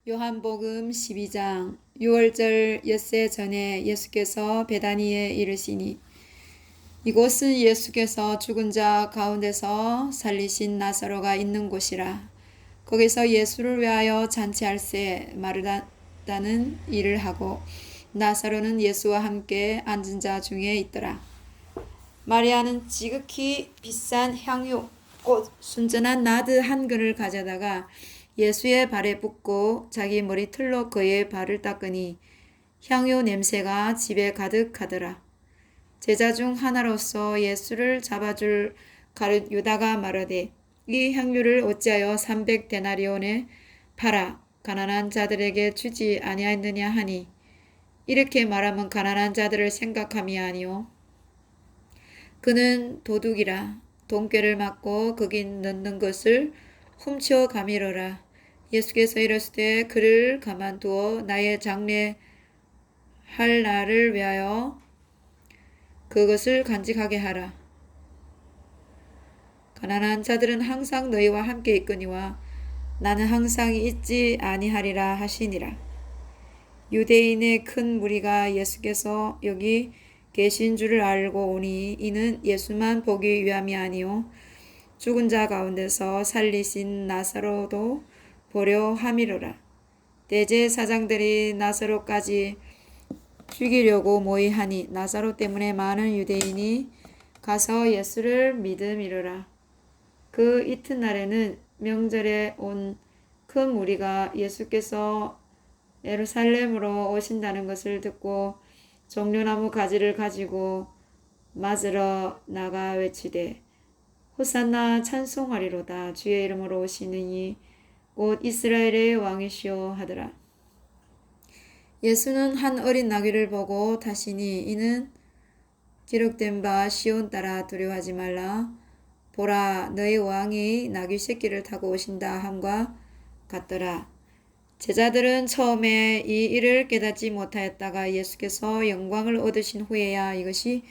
요한복음 12장 6월절 엿새 전에 예수께서 베다니에 이르시니 이곳은 예수께서 죽은 자 가운데서 살리신 나사로가 있는 곳이라. 거기서 예수를 위하여 잔치할새 마르다는 일을 하고 나사로는 예수와 함께 앉은 자 중에 있더라. 마리아는 지극히 비싼 향유 곧 순전한 나드 한 그릇을 가져다가 예수의 발에 붓고 자기 머리털로 그의 발을 닦으니 향유 냄새가 집에 가득하더라. 제자 중 하나로서 예수를 잡아줄 가룟 유다가 말하되 이 향유를 어찌하여 300데나리온에 팔아 가난한 자들에게 주지 아니하였느냐 하니 이렇게 말하면 가난한 자들을 생각함이 아니요 그는 도둑이라 돈꾀를 맞고 거기 넣는 것을 훔쳐 가미러라. 예수께서 이르시되 그를 가만두어 나의 장례할 날을 위하여 그것을 간직하게 하라. 가난한 자들은 항상 너희와 함께 있거니와 나는 항상 있지 아니하리라 하시니라. 유대인의 큰 무리가 예수께서 여기 계신 줄을 알고 오니 이는 예수만 보기 위함이 아니요 죽은 자 가운데서 살리신 나사로도 보려 함이로라. 대제사장들이 나사로까지 죽이려고 모의하니 나사로 때문에 많은 유대인이 가서 예수를 믿음이로라. 그 이튿날에는 명절에 온 큰 무리가 예수께서 예루살렘으로 오신다는 것을 듣고 종려나무 가지를 가지고 맞으러 나가 외치되 호산나 찬송하리로다. 주의 이름으로 오시느니 곧 이스라엘의 왕이시오 하더라. 예수는 한 어린 나귀를 보고 타시니 이는 기록된 바 시온 따라 두려워하지 말라. 보라 너희 왕이 나귀 새끼를 타고 오신다 함과 같더라. 제자들은 처음에 이 일을 깨닫지 못하였다가 예수께서 영광을 얻으신 후에야 이것이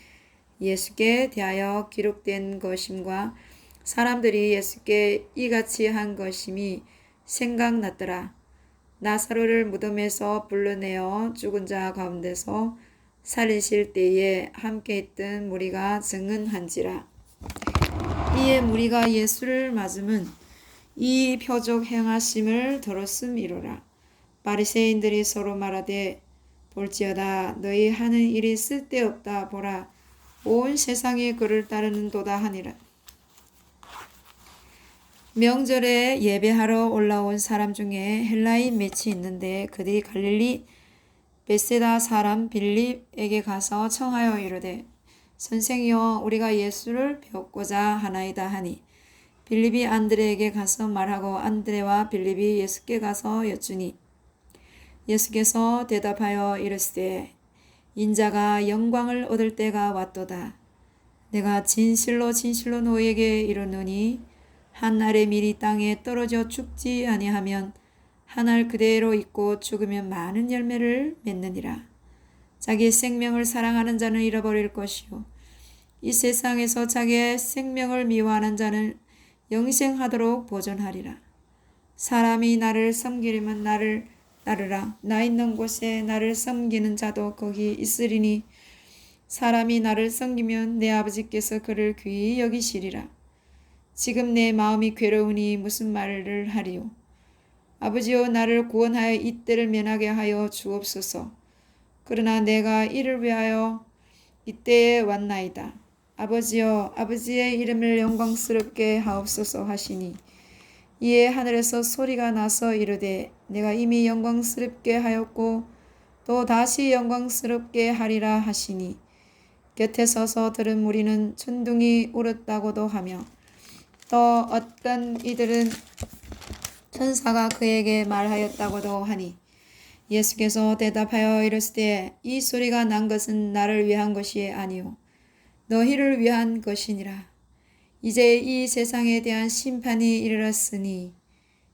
예수께 대하여 기록된 것임과 사람들이 예수께 이같이 한 것임이 생각났더라. 나사로를 무덤에서 불러내어 죽은 자 가운데서 살리실 때에 함께 있던 무리가 증언한지라. 이에 무리가 예수를 맞음은 이 표적 행하심을 들었음이로라. 바리새인들이 서로 말하되 볼지어다 너희 하는 일이 쓸데없다. 보라 온 세상이 그를 따르는도다 하니라. 명절에 예배하러 올라온 사람 중에 헬라인 몇이 있는데 그들이 갈릴리 베세다 사람 빌립에게 가서 청하여 이르되 선생이여 우리가 예수를 배우고자 하나이다 하니 빌립이 안드레에게 가서 말하고 안드레와 빌립이 예수께 가서 여쭈니 예수께서 대답하여 이르시되 인자가 영광을 얻을 때가 왔도다. 내가 진실로 진실로 너희에게 이르노니 한 알의 밀이 땅에 떨어져 죽지 아니하면 한 알 그대로 있고 죽으면 많은 열매를 맺느니라. 자기 생명을 사랑하는 자는 잃어버릴 것이요 이 세상에서 자기의 생명을 미워하는 자는 영생하도록 보존하리라. 사람이 나를 섬기려면 나를 따르라. 나 있는 곳에 나를 섬기는 자도 거기 있으리니 사람이 나를 섬기면 내 아버지께서 그를 귀히 여기시리라. 지금 내 마음이 괴로우니 무슨 말을 하리요. 아버지여 나를 구원하여 이 때를 면하게 하여 주옵소서. 그러나 내가 이를 위하여 이때에 왔나이다. 아버지여 아버지의 이름을 영광스럽게 하옵소서 하시니 이에 하늘에서 소리가 나서 이르되 내가 이미 영광스럽게 하였고 또 다시 영광스럽게 하리라 하시니 곁에 서서 들은 무리는 천둥이 울었다고도 하며 또 어떤 이들은 천사가 그에게 말하였다고도 하니 예수께서 대답하여 이르시되 이 소리가 난 것은 나를 위한 것이 아니요 너희를 위한 것이니라. 이제 이 세상에 대한 심판이 이르렀으니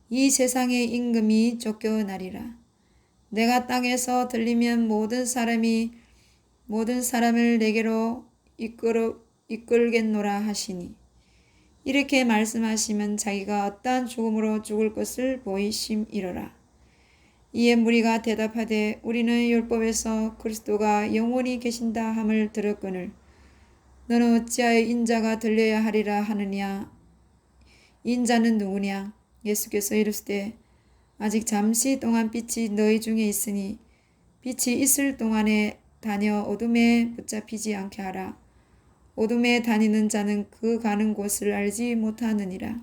이 세상의 임금이 쫓겨나리라. 내가 땅에서 들리면 모든 사람을 내게로 이끌겠노라 하시니 이렇게 말씀하시면 자기가 어떠한 죽음으로 죽을 것을 보이심이로라. 이에 무리가 대답하되 우리는 율법에서 그리스도가 영원히 계신다 함을 들었거늘 너는 어찌하여 인자가 들려야 하리라 하느냐. 인자는 누구냐. 예수께서 이르시되 아직 잠시 동안 빛이 너희 중에 있으니 빛이 있을 동안에 다녀 어둠에 붙잡히지 않게 하라. 어둠에 다니는 자는 그 가는 곳을 알지 못하느니라.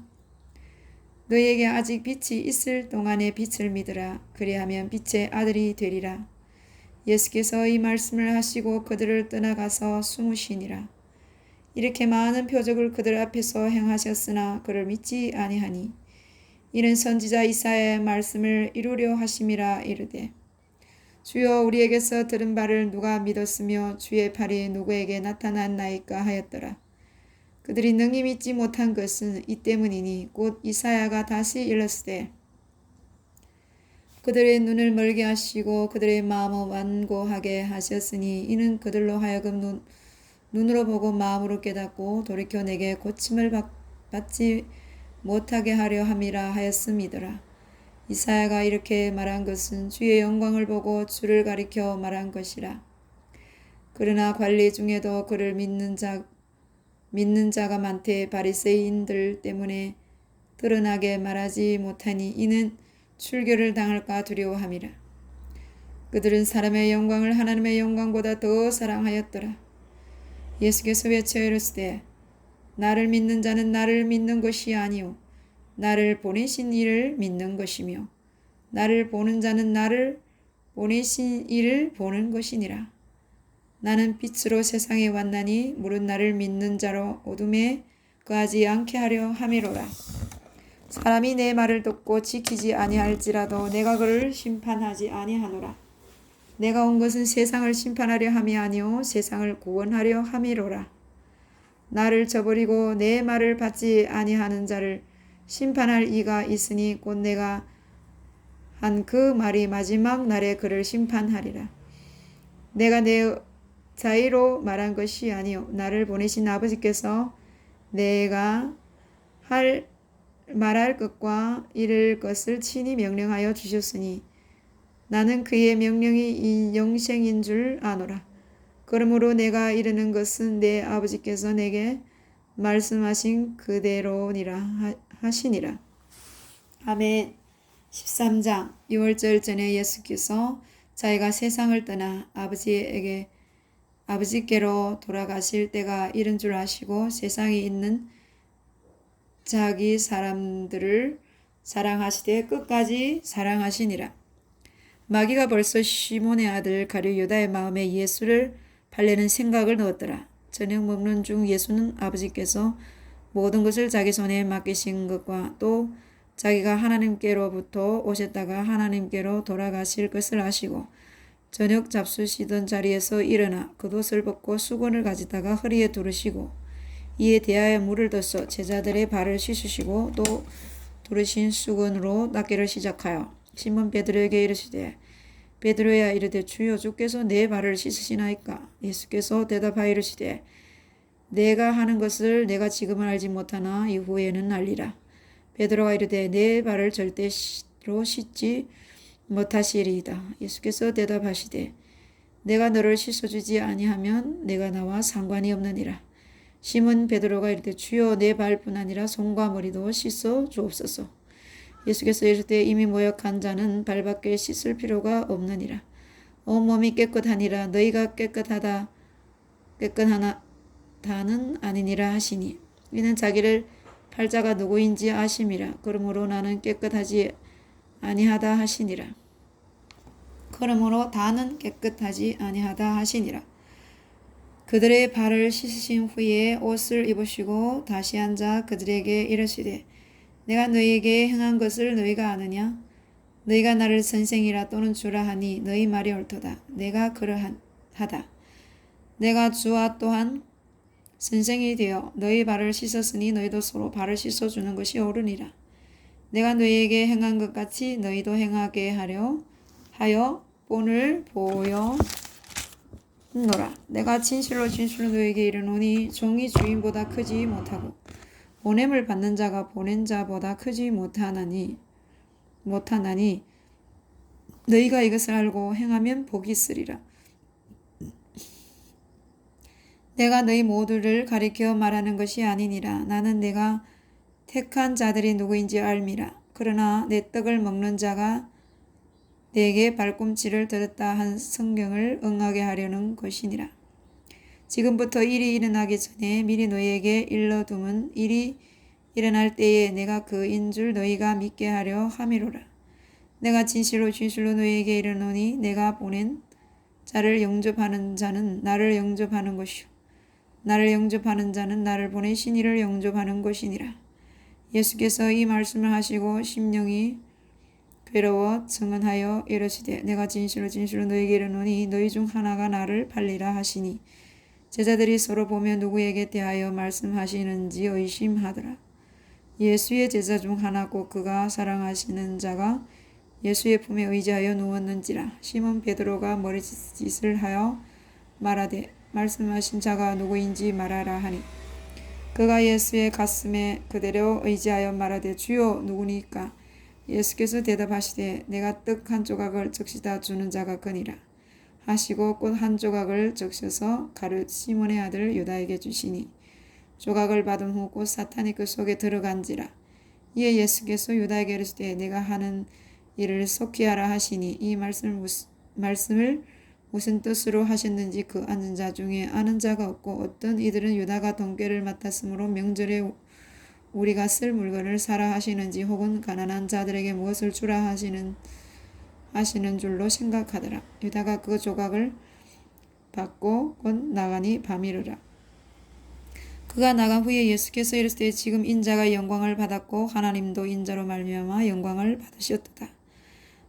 너희에게 아직 빛이 있을 동안에 빛을 믿으라. 그리하면 빛의 아들이 되리라. 예수께서 이 말씀을 하시고 그들을 떠나가서 숨으시니라. 이렇게 많은 표적을 그들 앞에서 행하셨으나 그를 믿지 아니하니 이는 선지자 이사야의 말씀을 이루려 하심이라. 이르되 주여 우리에게서 들은 바를 누가 믿었으며 주의 팔이 누구에게 나타났나이까 하였더라. 그들이 능히 믿지 못한 것은 이 때문이니 곧 이사야가 다시 일렀으되 그들의 눈을 멀게 하시고 그들의 마음을 완고하게 하셨으니 이는 그들로 하여금 눈으로 보고 마음으로 깨닫고 돌이켜 내게 고침을 받지 못하게 하려 함이라 하였음이더라. 이사야가 이렇게 말한 것은 주의 영광을 보고 주를 가리켜 말한 것이라. 그러나 관리 중에도 그를 믿는 자가 많되 바리새인들 때문에 드러나게 말하지 못하니 이는 출교를 당할까 두려워함이라. 그들은 사람의 영광을 하나님의 영광보다 더 사랑하였더라. 예수께서 외쳐 이르시되 나를 믿는 자는 나를 믿는 것이 아니요 나를 보내신 이를 믿는 것이며 나를 보는 자는 나를 보내신 이를 보는 것이니라. 나는 빛으로 세상에 왔나니 무릇 나를 믿는 자로 어둠에 거하지 않게 하려 함이로라. 사람이 내 말을 듣고 지키지 아니할지라도 내가 그를 심판하지 아니하노라. 내가 온 것은 세상을 심판하려 함이 아니요 세상을 구원하려 함이로라. 나를 저버리고 내 말을 받지 아니하는 자를 심판할 이가 있으니 곧 내가 한 그 말이 마지막 날에 그를 심판하리라. 내가 내 자의로 말한 것이 아니요 나를 보내신 아버지께서 내가 말할 것과 이를 것을 친히 명령하여 주셨으니 나는 그의 명령이 영생인 줄 아노라. 그러므로 내가 이르는 것은 내 아버지께서 내게 말씀하신 그대로니라 하시니라. 아멘. 13장 6월절 전에 예수께서 자기가 세상을 떠나 아버지께로 돌아가실 때가 이른 줄 아시고 세상에 있는 자기 사람들을 사랑하시되 끝까지 사랑하시니라. 마귀가 벌써 시몬의 아들 가룟 유다의 마음에 예수를 팔려는 생각을 넣었더라. 저녁 먹는 중 예수는 아버지께서 모든 것을 자기 손에 맡기신 것과 또 자기가 하나님께로부터 오셨다가 하나님께로 돌아가실 것을 아시고 저녁 잡수시던 자리에서 일어나 겉옷을 벗고 수건을 가지다가 허리에 두르시고 이에 대하여 물을 떠서 제자들의 발을 씻으시고 또 두르신 수건으로 닦기를 시작하여 시몬 베드로에게 이르시되 베드로야 이르되 주여 주께서 내 발을 씻으시나이까. 예수께서 대답하여 이르시되 내가 하는 것을 내가 지금은 알지 못하나 이후에는 알리라. 베드로가 이르되 내 발을 절대로 씻지 못하시리이다. 예수께서 대답하시되 내가 너를 씻어주지 아니하면 내가 나와 상관이 없느니라. 시몬 베드로가 이르되 주여 내 발뿐 아니라 손과 머리도 씻어 주옵소서. 예수께서 이르되 이미 모욕한 자는 발밖에 씻을 필요가 없느니라. 온몸이 깨끗하니라. 너희가 깨끗하다는 아니니라 하시니 이는 자기를 팔자가 누구인지 아심이라. 그러므로 나는 깨끗하지 아니하다 하시니라. 그러므로 다는 깨끗하지 아니하다 하시니라. 그들의 발을 씻으신 후에 옷을 입으시고 다시 앉아 그들에게 이르시되 내가 너희에게 행한 것을 너희가 아느냐? 너희가 나를 선생이라 또는 주라 하니 너희 말이 옳도다. 내가 그러하다. 내가 주와 또한 선생이 되어 너희 발을 씻었으니 너희도 서로 발을 씻어주는 것이 옳으니라. 내가 너희에게 행한 것 같이 너희도 행하게 하여 본을 보여노라. 내가 진실로 너희에게 이르노니 종이 주인보다 크지 못하고 보냄을 받는 자가 보낸 자보다 크지 못하나니 너희가 이것을 알고 행하면 복이 있으리라. 내가 너희 모두를 가리켜 말하는 것이 아니니라. 나는 내가 택한 자들이 누구인지 알미라. 그러나 내 떡을 먹는 자가 내게 발꿈치를 들었다 한 성경을 응하게 하려는 것이니라. 지금부터 일이 일어나기 전에 미리 너희에게 일러둠은 일이 일어날 때에 내가 그인 줄 너희가 믿게 하려 함이로라. 내가 진실로 진실로 너희에게 이르노니 내가 보낸 자를 영접하는 자는 나를 영접하는 것이요 나를 영접하는 자는 나를 보내신 이를 영접하는 것이니라. 예수께서 이 말씀을 하시고 심령이 괴로워 증언하여 이르시되 내가 진실로 진실로 너희에게 이르노니 너희 중 하나가 나를 팔리라 하시니 제자들이 서로 보며 누구에게 대하여 말씀하시는지 의심하더라. 예수의 제자 중 하나 곧 그가 사랑하시는 자가 예수의 품에 의지하여 누웠는지라. 시몬 베드로가 머리짓을 하여 말하되 말씀하신 자가 누구인지 말하라 하니 그가 예수의 가슴에 그대로 의지하여 말하되 주여 누구니까? 예수께서 대답하시되 내가 떡 한 조각을 적시다 주는 자가 그니라 하시고 꽃 한 조각을 적셔서 가룟 시몬의 아들 유다에게 주시니 조각을 받은 후 곧 사탄이 그 속에 들어간지라. 이에 예수께서 유다에게 이르시되 내가 하는 일을 속히 하라 하시니 이 말씀을 무슨 뜻으로 하셨는지 그 앉은 자 중에 아는 자가 없고 어떤 이들은 유다가 돈꾀를 맡았으므로 명절에 우리가 쓸 물건을 사라 하시는지 혹은 가난한 자들에게 무엇을 주라 하시는 줄로 생각하더라. 유다가 그 조각을 받고 곧 나가니 밤이르라. 그가 나간 후에 예수께서 이르시되 지금 인자가 영광을 받았고 하나님도 인자로 말미암아 영광을 받으셨도다.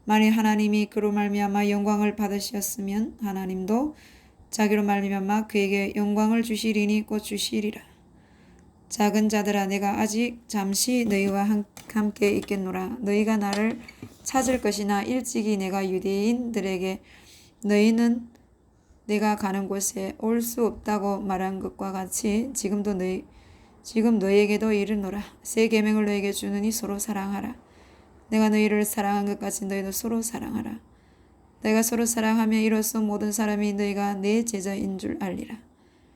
만일 하나님이 그로 말미암아 영광을 받으셨으면 하나님도 자기로 말미암아 그에게 영광을 주시리니 곧 주시리라. 작은 자들아 내가 아직 잠시 너희와 함께 있겠노라. 너희가 나를 찾을 것이나 일찍이 내가 유대인들에게 너희는 내가 가는 곳에 올 수 없다고 말한 것과 같이 지금 너희에게도 이르노라. 새 계명을 너희에게 주느니 서로 사랑하라. 내가 너희를 사랑한 것 같이 너희도 서로 사랑하라. 내가 서로 사랑하며 이로써 모든 사람이 너희가 내 제자인 줄 알리라.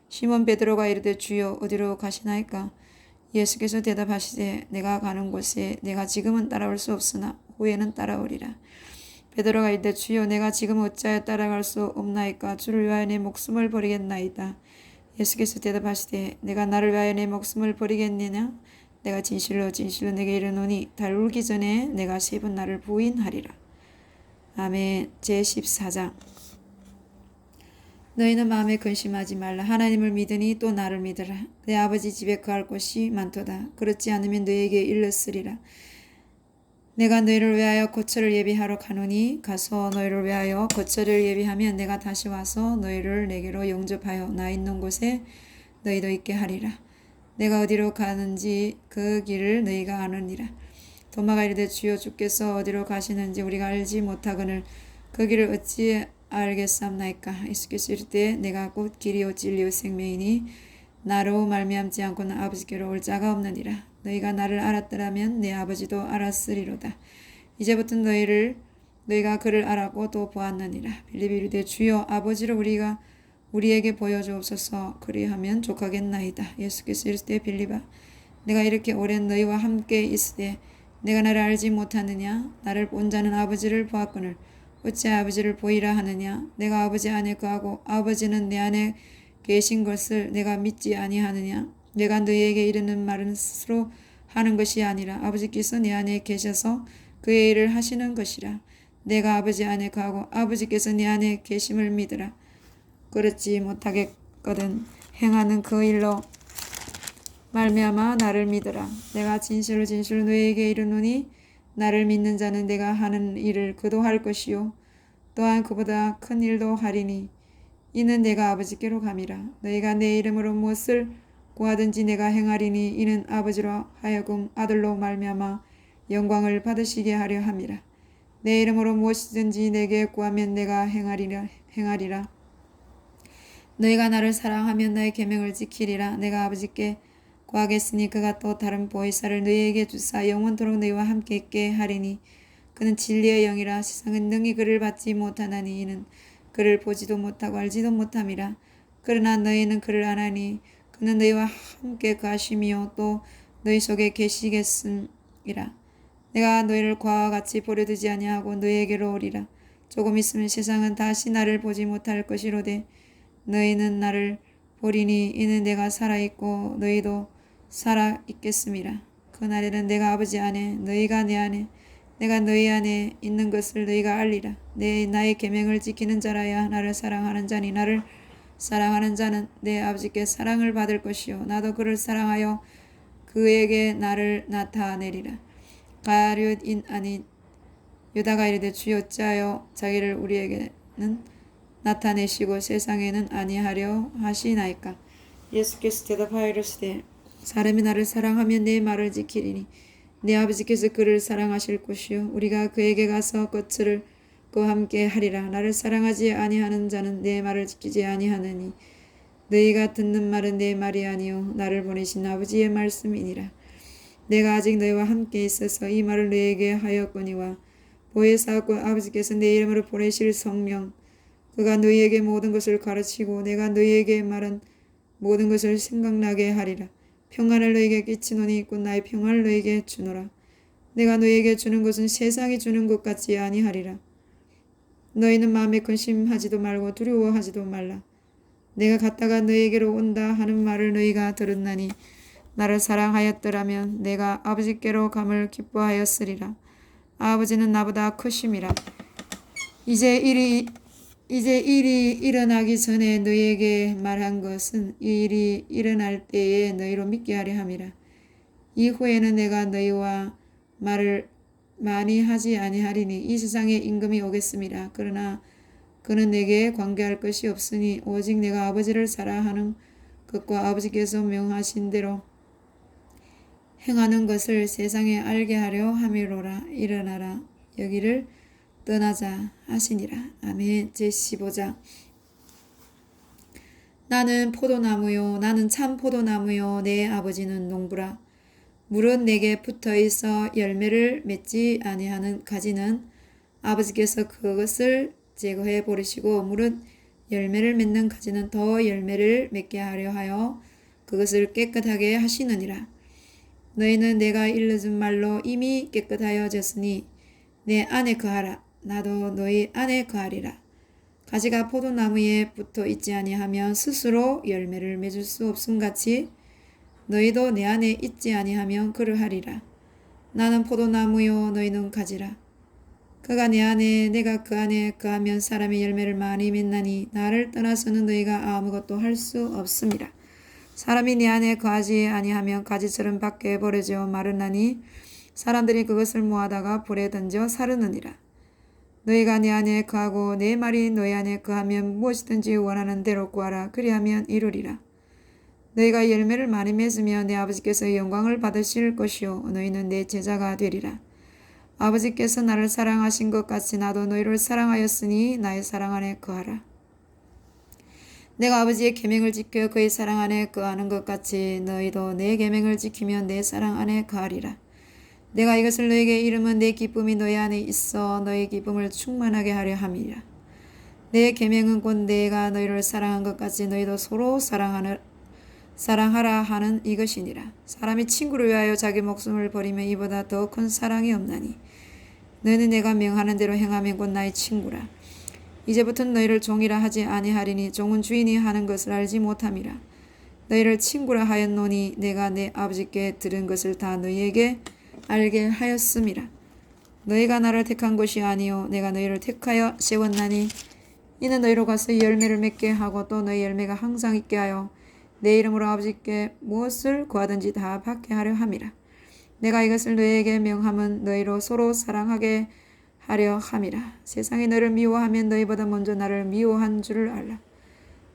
시몬 베드로가 이르되 주여 어디로 가시나이까? 예수께서 대답하시되 내가 가는 곳에 내가 지금은 따라올 수 없으나 후에는 따라오리라. 베드로가 이르되 주여 내가 지금 어찌하여 따라갈 수 없나이까? 주를 위하여 내 목숨을 버리겠나이다. 예수께서 대답하시되 내가 나를 위하여 내 목숨을 버리겠느냐? 내가 진실로 진실로 내게 이르노니 달 울기 전에 내가 3번 나를 부인하리라. 아멘. 제14장. 너희는 마음에 근심하지 말라. 하나님을 믿으니 또 나를 믿으라. 내 아버지 집에 거할 곳이 많도다. 그렇지 않으면 너희에게 일렀으리라. 내가 너희를 위하여 거처를 예비하러 가노니 가서 너희를 위하여 거처를 예비하면 내가 다시 와서 너희를 내게로 영접하여 나 있는 곳에 너희도 있게 하리라. 내가 어디로 가는지 그 길을 너희가 아느니라. 도마가 이르되 주여 주께서 어디로 가시는지 우리가 알지 못하거늘 그 길을 어찌 알겠사옵나이까? 예수께서 이르되 내가 곧 길이요 진리요 생명이니 나로 말미암지 않고는 아버지께로 올 자가 없느니라. 너희가 나를 알았더라면 내 아버지도 알았으리로다. 이제부터 너희가 그를 알았고 또 보았느니라. 빌립이 이르되 주여 아버지를 우리에게 보여주옵소서. 그리하면 족하겠나이다. 예수께서 이르시되 빌립아 내가 이렇게 오랜 너희와 함께 있으되 내가 나를 알지 못하느냐? 나를 본 자는 아버지를 보았거늘 어찌 아버지를 보이라 하느냐? 내가 아버지 안에 거하고 아버지는 내 안에 계신 것을 내가 믿지 아니하느냐? 내가 너희에게 이르는 말은 스스로 하는 것이 아니라 아버지께서 내 안에 계셔서 그의 일을 하시는 것이라. 내가 아버지 안에 거하고 아버지께서 내 안에 계심을 믿으라. 그렇지 못하겠거든 행하는 그 일로 말미암아 나를 믿으라. 내가 진실로 진실로 너희에게 이르노니 나를 믿는 자는 내가 하는 일을 그도 할 것이요 또한 그보다 큰 일도 하리니 이는 내가 아버지께로 감이라. 너희가 내 이름으로 무엇을 구하든지 내가 행하리니 이는 아버지로 하여금 아들로 말미암아 영광을 받으시게 하려 함이라. 내 이름으로 무엇이든지 내게 구하면 내가 행하리라. 너희가 나를 사랑하면 나의 계명을 지키리라. 내가 아버지께 구하겠으니 그가 또 다른 보혜사를 너희에게 주사 영원토록 너희와 함께 있게 하리니 그는 진리의 영이라. 세상은 능히 그를 받지 못하나니 이는 그를 보지도 못하고 알지도 못함이라. 그러나 너희는 그를 아나니 그는 너희와 함께 거하시며 또 너희 속에 계시겠음이라. 내가 너희를 과와 같이 버려두지 아니하고 너희에게로 오리라. 조금 있으면 세상은 다시 나를 보지 못할 것이로되 너희는 나를 보리니 이는 내가 살아있고 너희도 살아있겠음이라. 그날에는 내가 아버지 안에 너희가 내 안에 내가 너희 안에 있는 것을 너희가 알리라. 나의 계명을 지키는 자라야 나를 사랑하는 자니 나를 사랑하는 자는 내 아버지께 사랑을 받을 것이요 나도 그를 사랑하여 그에게 나를 나타내리라. 가룟인 아닌 유다가 이르되 주여 어찌하여 자기를 우리에게는 나타내시고 세상에는 아니하려 하시나이까. 예수께서 대답하여 이르시되 사람이 나를 사랑하면 내 말을 지키리니 내 아버지께서 그를 사랑하실 것이요 우리가 그에게 가서 것을 그와 함께 하리라. 나를 사랑하지 아니하는 자는 내 말을 지키지 아니하느니 너희가 듣는 말은 내 말이 아니요 나를 보내신 아버지의 말씀이니라. 내가 아직 너희와 함께 있어서 이 말을 너희에게 하였거니와 보혜사고 아버지께서 내 이름으로 보내실 성령 그가 너희에게 모든 것을 가르치고 내가 너희에게 말한 모든 것을 생각나게 하리라. 평안을 너희에게 끼치노니 곧 나의 평안을 너희에게 주노라. 내가 너희에게 주는 것은 세상이 주는 것 같지 아니하리라. 너희는 마음에 근심하지도 말고 두려워하지도 말라. 내가 갔다가 너희에게로 온다 하는 말을 너희가 들었나니 나를 사랑하였더라면 내가 아버지께로 감을 기뻐하였으리라. 아버지는 나보다 크심이라. 이제 일이 일어나기 전에 너희에게 말한 것은 이 일이 일어날 때에 너희로 믿게 하려 함이라. 이후에는 내가 너희와 말을 많이 하지 아니하리니 이 세상에 임금이 오겠음이라. 그러나 그는 내게 관계할 것이 없으니 오직 내가 아버지를 사랑하는 것과 아버지께서 명하신 대로 행하는 것을 세상에 알게 하려 함이로라. 일어나라 여기를 떠나자 하시니라. 아멘. 제15장. 나는 포도나무요 나는 참 포도나무요 내 아버지는 농부라. 물은 내게 붙어있어 열매를 맺지 아니하는 가지는 아버지께서 그것을 제거해 버리시고 물은 열매를 맺는 가지는 더 열매를 맺게 하려 하여 그것을 깨끗하게 하시느니라. 너희는 내가 일러준 말로 이미 깨끗하여졌으니 내 안에 거하라. 나도 너희 안에 거하리라. 가지가 포도나무에 붙어 있지 아니하면 스스로 열매를 맺을 수 없음같이 너희도 내 안에 있지 아니하면 그러하리라. 나는 포도나무요 너희는 가지라. 그가 내 안에 내가 그 안에 거하면 사람이 열매를 많이 맺나니 나를 떠나서는 너희가 아무것도 할 수 없음이라. 사람이 내 안에 거하지 아니하면 가지처럼 밖에 버려져 마르나니 사람들이 그것을 모아다가 불에 던져 사르느니라. 너희가 내 안에 거하고 내 말이 너희 안에 거하면 무엇이든지 원하는 대로 구하라. 그리하면 이루리라. 너희가 열매를 많이 맺으면 내 아버지께서 영광을 받으실 것이요 너희는 내 제자가 되리라. 아버지께서 나를 사랑하신 것 같이 나도 너희를 사랑하였으니 나의 사랑 안에 거하라. 내가 아버지의 계명을 지켜 그의 사랑 안에 거하는 것 같이 너희도 내 계명을 지키면 내 사랑 안에 거하리라. 내가 이것을 너희에게 이름은 내 기쁨이 너희 안에 있어 너희 기쁨을 충만하게 하려 함이라. 내 계명은 곧 내가 너희를 사랑한 것 같이 너희도 서로 사랑하라 하는 이것이니라. 사람이 친구를 위하여 자기 목숨을 버리면 이보다 더 큰 사랑이 없나니 너희는 내가 명하는 대로 행하면 곧 나의 친구라. 이제부터는 너희를 종이라 하지 아니하리니 종은 주인이 하는 것을 알지 못함이라. 너희를 친구라 하였노니 내가 내 아버지께 들은 것을 다 너희에게 알게 하였음이라. 너희가 나를 택한 것이 아니요 내가 너희를 택하여 세웠나니 이는 너희로 가서 열매를 맺게 하고 또 너희 열매가 항상 있게 하여 내 이름으로 아버지께 무엇을 구하든지 다 받게 하려 함이라. 내가 이것을 너희에게 명함은 너희로 서로 사랑하게 하려 함이라. 세상이 너희를 미워하면 너희보다 먼저 나를 미워한 줄을 알라.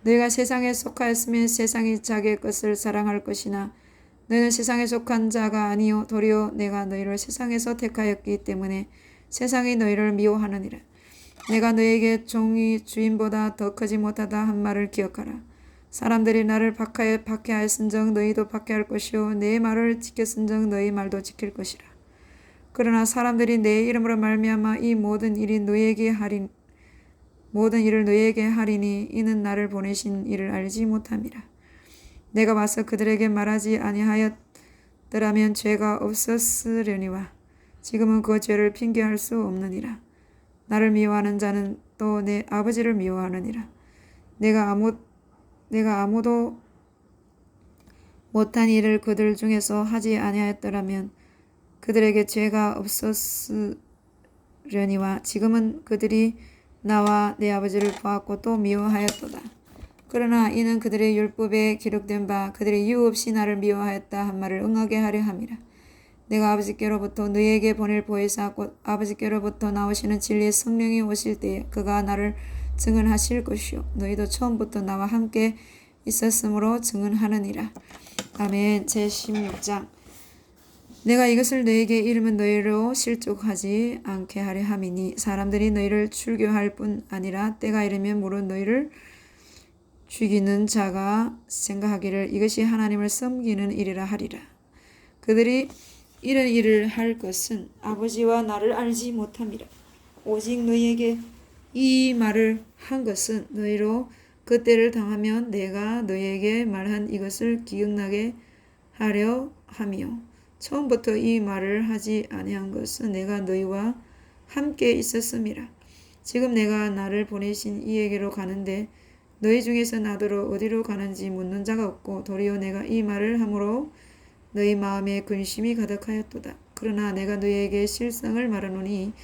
너희가 세상에 속하였으면 세상이 자기의 것을 사랑할 것이나 너희는 세상에 속한 자가 아니요 도리어 내가 너희를 세상에서 택하였기 때문에 세상이 너희를 미워하느니라. 내가 너희에게 종이 주인보다 더 크지 못하다 한 말을 기억하라. 사람들이 나를 박해하였은즉 너희도 박해할 것이요 내 말을 지켰은즉 너희 말도 지킬 것이라. 그러나 사람들이 내 이름으로 말미암아 이 모든 일을 너희에게 하리니 이는 나를 보내신 이를 알지 못함이라. 내가 와서 그들에게 말하지 아니하였더라면 죄가 없었으려니와 지금은 그 죄를 핑계할 수 없느니라. 나를 미워하는 자는 또 내 아버지를 미워하느니라. 내가 아무도 못한 일을 그들 중에서 하지 아니하였더라면 그들에게 죄가 없었으려니와 지금은 그들이 나와 내 아버지를 보았고 또 미워하였도다. 그러나 이는 그들의 율법에 기록된 바 그들이 이유 없이 나를 미워하였다 한 말을 응하게 하려 함이라. 내가 아버지께로부터 너희에게 보낼 보혜사 곧 아버지께로부터 나오시는 진리의 성령이 오실 때에 그가 나를 증언하실 것이요 너희도 처음부터 나와 함께 있었으므로 증언하느니라. 아멘. 제16장. 내가 이것을 너희에게 이르면 너희로 실족하지 않게 하려 함이니 사람들이 너희를 출교할 뿐 아니라 때가 이르면 물론 너희를 죽이는 자가 생각하기를 이것이 하나님을 섬기는 일이라 하리라. 그들이 이런 일을 할 것은 아버지와 나를 알지 못함이라. 오직 너희에게 이 말을 한 것은 너희로 그때를 당하면 내가 너희에게 말한 이것을 기억나게 하려 함이요. 처음부터 이 말을 하지 아니한 것은 내가 너희와 함께 있었음이라. 지금 내가 나를 보내신 이에게로 가는데 너희 중에서 나더러 어디로 가는지 묻는 자가 없고 도리어 내가 이 말을 함으로 너희 마음에 근심이 가득하였도다. 그러나 내가 너희에게 실상을 말하노니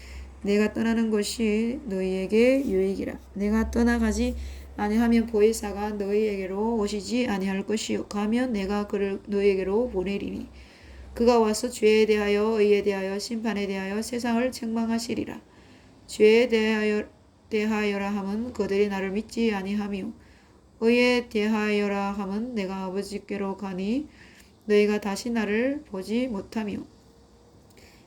내가 떠나는 것이 너희에게 유익이라. 내가 떠나가지 아니하면 보혜사가 너희에게로 오시지 아니할 것이요 가면 내가 그를 너희에게로 보내리니 그가 와서 죄에 대하여 의에 대하여 심판에 대하여 세상을 책망하시리라. 죄에 대하여라 함은 그들이 나를 믿지 아니하며 의에 대하여라 함은 내가 아버지께로 가니 너희가 다시 나를 보지 못하며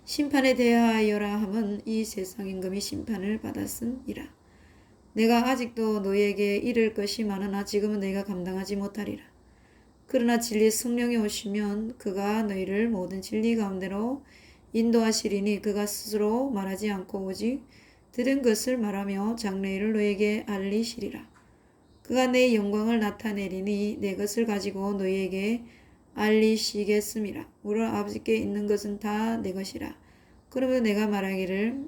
심판에 대하여라 함은 이 세상 임금이 심판을 받았음이라. 내가 아직도 너희에게 이를 것이 많으나 지금은 너희가 감당하지 못하리라. 그러나 진리의 성령이 오시면 그가 너희를 모든 진리 가운데로 인도하시리니 그가 스스로 말하지 않고 오직 들은 것을 말하며 장래일을 너희에게 알리시리라. 그가 내 영광을 나타내리니 내 것을 가지고 너희에게 알리시겠음이라. 우리 아버지께 있는 것은 다 내 것이라. 그러면 내가 말하기를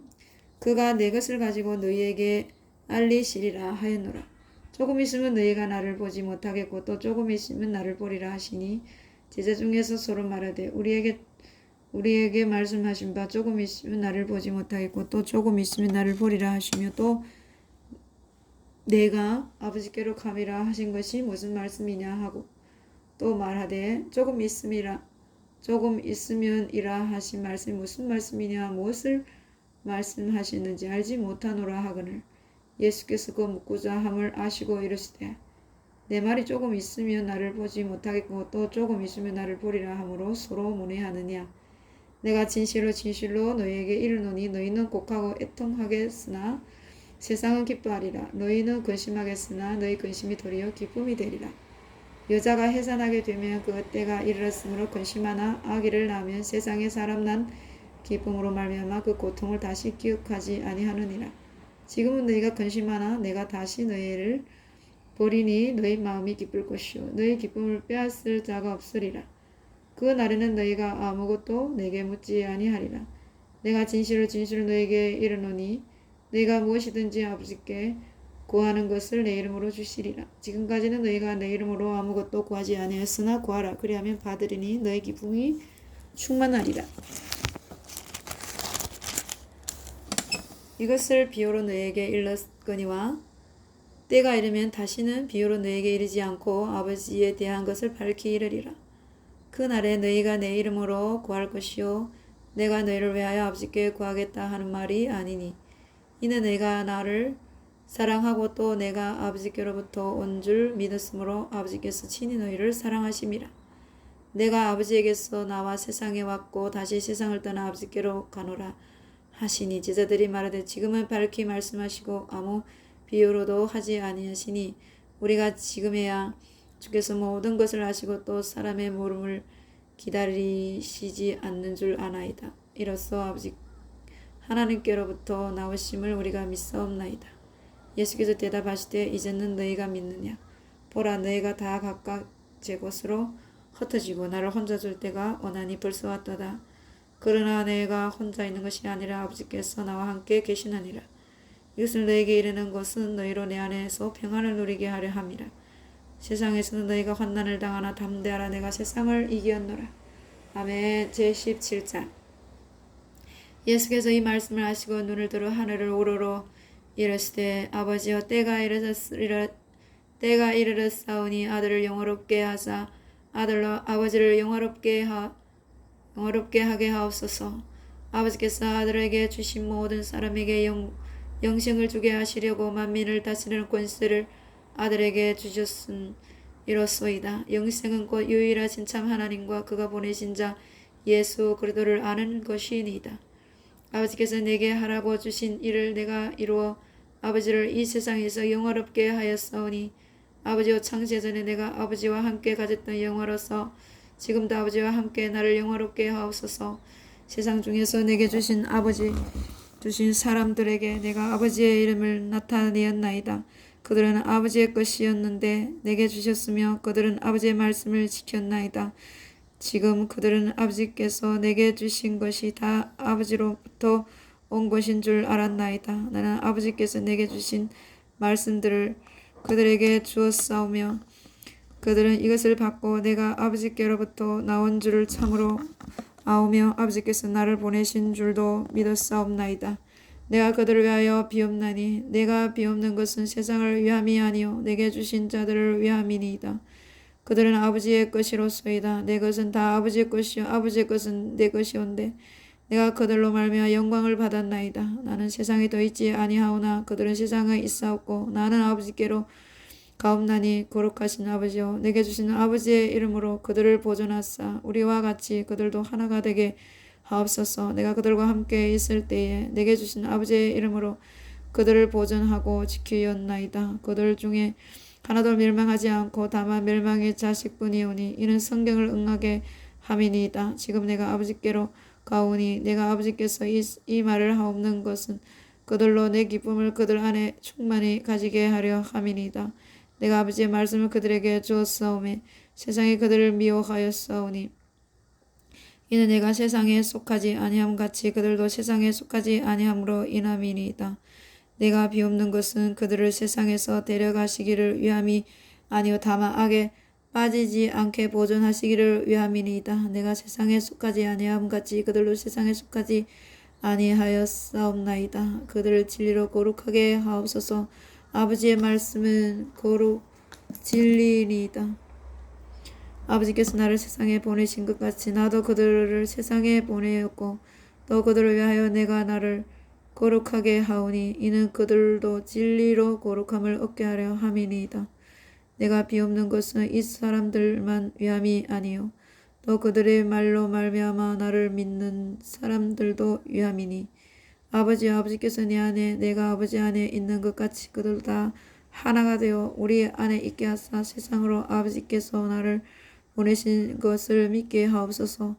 그가 내 것을 가지고 너희에게 알리시리라 하였노라. 조금 있으면 너희가 나를 보지 못하겠고 또 조금 있으면 나를 보리라 하시니 제자 중에서 서로 말하되 우리에게 말씀하신 바 조금 있으면 나를 보지 못하겠고 또 조금 있으면 나를 보리라 하시며 또 내가 아버지께로 가미라 하신 것이 무슨 말씀이냐 하고 또 말하되 조금 있으면이라 하신 말씀이 무슨 말씀이냐 무엇을 말씀하시는지 알지 못하노라 하거늘 예수께서 그 묻고자 함을 아시고 이르시되 내 말이 조금 있으면 나를 보지 못하겠고 또 조금 있으면 나를 보리라 하므로 서로 문의하느냐. 내가 진실로 너희에게 이르노니 너희는 곡하고 애통하겠으나 세상은 기뻐하리라. 너희는 근심하겠으나 너희 근심이 도리어 기쁨이 되리라. 여자가 해산하게 되면 그 때가 이르렀으므로 근심하나 아기를 낳으면 세상에 사람 난 기쁨으로 말미암아 그 고통을 다시 기억하지 아니하느니라. 지금은 너희가 근심하나 내가 다시 너희를 보리니 너희 마음이 기쁠 것이요 너희 기쁨을 빼앗을 자가 없으리라. 그 날에는 너희가 아무것도 내게 묻지 아니하리라. 내가 진실로 너희에게 이르노니 너희가 무엇이든지 아버지께 구하는 것을 내 이름으로 주시리라. 지금까지는 너희가 내 이름으로 아무것도 구하지 아니하였으나 구하라. 그리하면 받으리니 너희 기쁨이 충만하리라. 이것을 비유로 너희에게 일렀거니와 때가 이르면 다시는 비유로 너희에게 이르지 않고 아버지에 대한 것을 밝히 이르리라. 그 날에 너희가 내 이름으로 구할 것이요 내가 너희를 위하여 아버지께 구하겠다 하는 말이 아니니 이는 내가 나를 사랑하고 또 내가 아버지께로부터 온 줄 믿었으므로 아버지께서 친히 너희를 사랑하심이라. 내가 아버지에게서 나와 세상에 왔고 다시 세상을 떠나 아버지께로 가노라 하시니 제자들이 말하되 지금은 밝히 말씀하시고 아무 비유로도 하지 아니하시니 우리가 지금에야 주께서 모든 것을 아시고 또 사람의 물음을 기다리시지 않는 줄 아나이다. 이로써 아버지 하나님께로부터 나오심을 우리가 믿사옵나이다. 예수께서 대답하시되 이제는 너희가 믿느냐? 보라 너희가 다 각각 제 곳으로 흩어지고 나를 혼자 둘 때가 원하니 벌써 왔도다. 그러나 내가 혼자 있는 것이 아니라 아버지께서 나와 함께 계시느니라. 이것을 너에게 이르는 것은 너희로 내 안에서 평안을 누리게 하려 함이라. 세상에서는 너희가 환난을 당하나 담대하라. 내가 세상을 이기었노라. 아멘. 제17장. 예수께서 이 말씀을 하시고 눈을 들어 하늘을 우러러 이르시되 아버지여 때가 이르렀사오니 아들을 영화롭게 하사 아들로 아버지를 영화롭게 하게 하옵소서. 아버지께서 아들에게 주신 모든 사람에게 영생을 주게 하시려고 만민을 다스리는 권세를 아들에게 주셨음 이로소이다. 영생은 곧 유일하신 참 하나님과 그가 보내신 자 예수 그리스도를 아는 것이니이다. 아버지께서 내게 하라고 주신 일을 내가 이루어 아버지를 이 세상에서 영화롭게 하였사오니 아버지와 창세전에 내가 아버지와 함께 가졌던 영화로서 지금도 아버지와 함께 나를 영화롭게 하옵소서. 세상 중에서 내게 주신 사람들에게 내가 아버지의 이름을 나타내었나이다. 그들은 아버지의 것이었는데 내게 주셨으며 그들은 아버지의 말씀을 지켰나이다. 지금 그들은 아버지께서 내게 주신 것이 다 아버지로부터 온 것인 줄 알았나이다. 나는 아버지께서 내게 주신 말씀들을 그들에게 주었사오며 그들은 이것을 받고 내가 아버지께로부터 나온 줄을 참으로 아오며 아버지께서 나를 보내신 줄도 믿었사옵나이다. 내가 그들을 위하여 비옵나니 내가 비옵는 것은 세상을 위함이 아니요 내게 주신 자들을 위함이니이다. 그들은 아버지의 것이로소이다. 내 것은 다 아버지의 것이요 아버지의 것은 내 것이온데 내가 그들로 말미암아 영광을 받았나이다. 나는 세상에 더 있지 아니하오나 그들은 세상에 있사옵고 나는 아버지께로 가옵나니 거룩하신 아버지여 내게 주시는 아버지의 이름으로 그들을 보존하사 우리와 같이 그들도 하나가 되게 하옵소서. 내가 그들과 함께 있을 때에 내게 주신 아버지의 이름으로 그들을 보존하고 지키었나이다. 그들 중에 하나도 멸망하지 않고 다만 멸망의 자식뿐이오니 이는 성경을 응하게 함이니이다. 지금 내가 아버지께로 가오니 내가 아버지께서 이 말을 하옵는 것은 그들로 내 기쁨을 그들 안에 충만히 가지게 하려 함이니이다. 내가 아버지의 말씀을 그들에게 주었사오매 세상이 그들을 미워하였사오니 이는 내가 세상에 속하지 아니함 같이 그들도 세상에 속하지 아니함으로 인함이니이다. 내가 비옵는 것은 그들을 세상에서 데려가시기를 위함이 아니요 다만 악에 빠지지 않게 보존하시기를 위함이니이다. 내가 세상에 속하지 아니함 같이 그들도 세상에 속하지 아니하였사옵나이다. 그들을 진리로 거룩하게 하옵소서. 아버지의 말씀은 거룩 진리니이다. 아버지께서 나를 세상에 보내신 것 같이 나도 그들을 세상에 보내었고 또 그들을 위하여 내가 나를 거룩하게 하오니 이는 그들도 진리로 거룩함을 얻게 하려 함이니이다. 내가 비옵는 것은 이 사람들만 위함이 아니요 또 그들의 말로 말미암아 나를 믿는 사람들도 위함이니 아버지께서 내 안에 내가 아버지 안에 있는 것 같이 그들도 다 하나가 되어 우리 안에 있게 하사 세상으로 아버지께서 나를 보내신 것을 믿게 하옵소서.